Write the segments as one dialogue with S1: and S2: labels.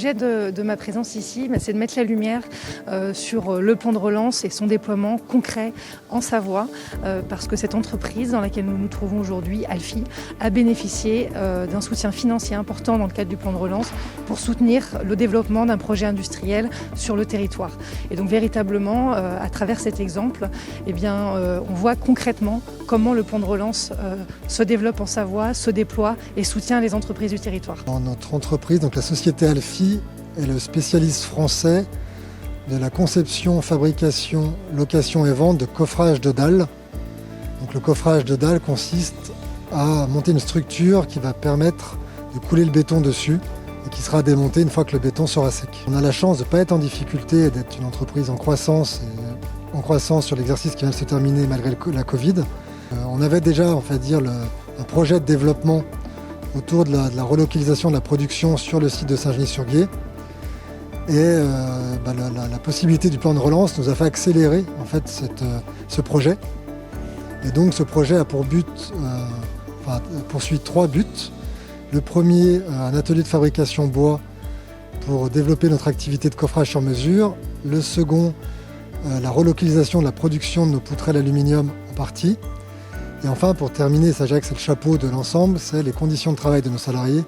S1: L'objet de ma présence ici, c'est de mettre la lumière sur le plan de relance et son déploiement concret en Savoie, parce que cette entreprise dans laquelle nous nous trouvons aujourd'hui, Alfi, a bénéficié d'un soutien financier important dans le cadre du plan de relance pour soutenir le développement d'un projet industriel sur le territoire. Et donc véritablement, à travers cet exemple, on voit concrètement comment le plan de relance se développe en Savoie, se déploie et soutient les entreprises du territoire.
S2: Dans notre entreprise, donc la société Alfi est le spécialiste français de la conception, fabrication, location et vente de coffrage de dalles. Donc le coffrage de dalles consiste à monter une structure qui va permettre de couler le béton dessus et qui sera démontée une fois que le béton sera sec. On a la chance de ne pas être en difficulté et d'être une entreprise en croissance sur l'exercice qui vient de se terminer malgré la Covid. On avait déjà, un projet de développement autour de la relocalisation de la production sur le site de Saint-Genis-sur-Guiers. Et la possibilité du plan de relance nous a fait accélérer ce projet. Et donc ce projet a pour but, poursuit 3 buts. Le premier, un atelier de fabrication bois pour développer notre activité de coffrage sur mesure. Le second, la relocalisation de la production de nos poutrelles aluminium en partie. Et enfin, pour terminer, ça c'est le chapeau de l'ensemble, c'est les conditions de travail de nos salariés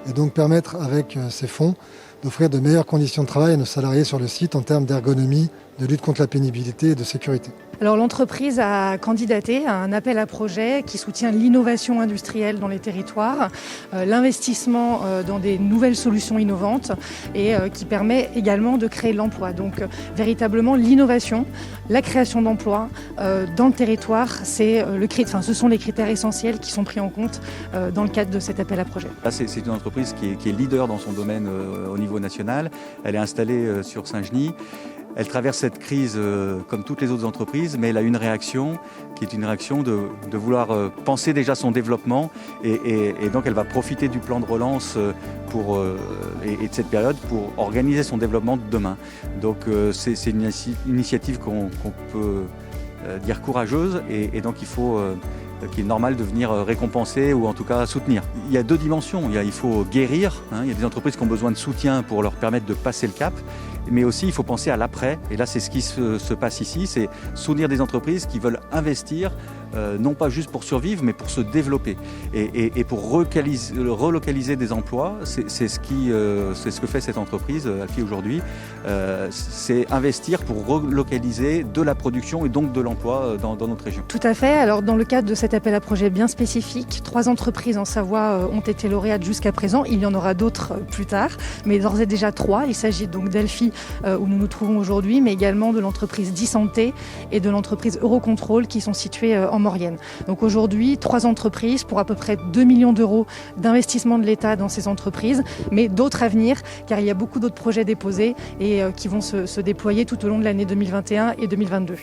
S2: et donc permettre avec ces fonds d'offrir de meilleures conditions de travail à nos salariés sur le site en termes d'ergonomie, de lutte contre la pénibilité et de sécurité.
S1: Alors l'entreprise a candidaté à un appel à projet qui soutient l'innovation industrielle dans les territoires, l'investissement dans des nouvelles solutions innovantes et qui permet également de créer de l'emploi. Donc véritablement l'innovation, la création d'emplois dans le territoire, ce sont les critères essentiels qui sont pris en compte dans le cadre de cet appel à projet.
S3: Là, c'est une entreprise qui est leader dans son domaine au niveau national. Elle est installée sur Saint-Genis. Elle traverse cette crise comme toutes les autres entreprises, mais elle a une réaction qui est une réaction de vouloir penser déjà son développement et donc elle va profiter du plan de relance et de cette période pour organiser son développement de demain. Donc c'est une initiative qu'on peut dire courageuse et donc qui est normal de venir récompenser ou en tout cas soutenir. Il y a 2 dimensions. Il faut guérir. Il y a des entreprises qui ont besoin de soutien pour leur permettre de passer le cap. Mais aussi, il faut penser à l'après. Et là, c'est ce qui se passe ici. C'est soutenir des entreprises qui veulent investir, non pas juste pour survivre, mais pour se développer. Et pour relocaliser des emplois, c'est ce que fait cette entreprise, Alfi aujourd'hui. C'est investir pour relocaliser de la production et donc de l'emploi dans notre région.
S1: Tout à fait. Alors, dans le cadre de cet appel à projet bien spécifique, 3 entreprises en Savoie ont été lauréates jusqu'à présent. Il y en aura d'autres plus tard, mais d'ores et déjà 3. Il s'agit donc d'Alfi, où nous nous trouvons aujourd'hui, mais également de l'entreprise Disanté et de l'entreprise Eurocontrol qui sont situées en Maurienne. Donc aujourd'hui, 3 entreprises pour à peu près 2 millions d'euros d'investissement de l'État dans ces entreprises, mais d'autres à venir, car il y a beaucoup d'autres projets déposés et qui vont se déployer tout au long de l'année 2021 et 2022.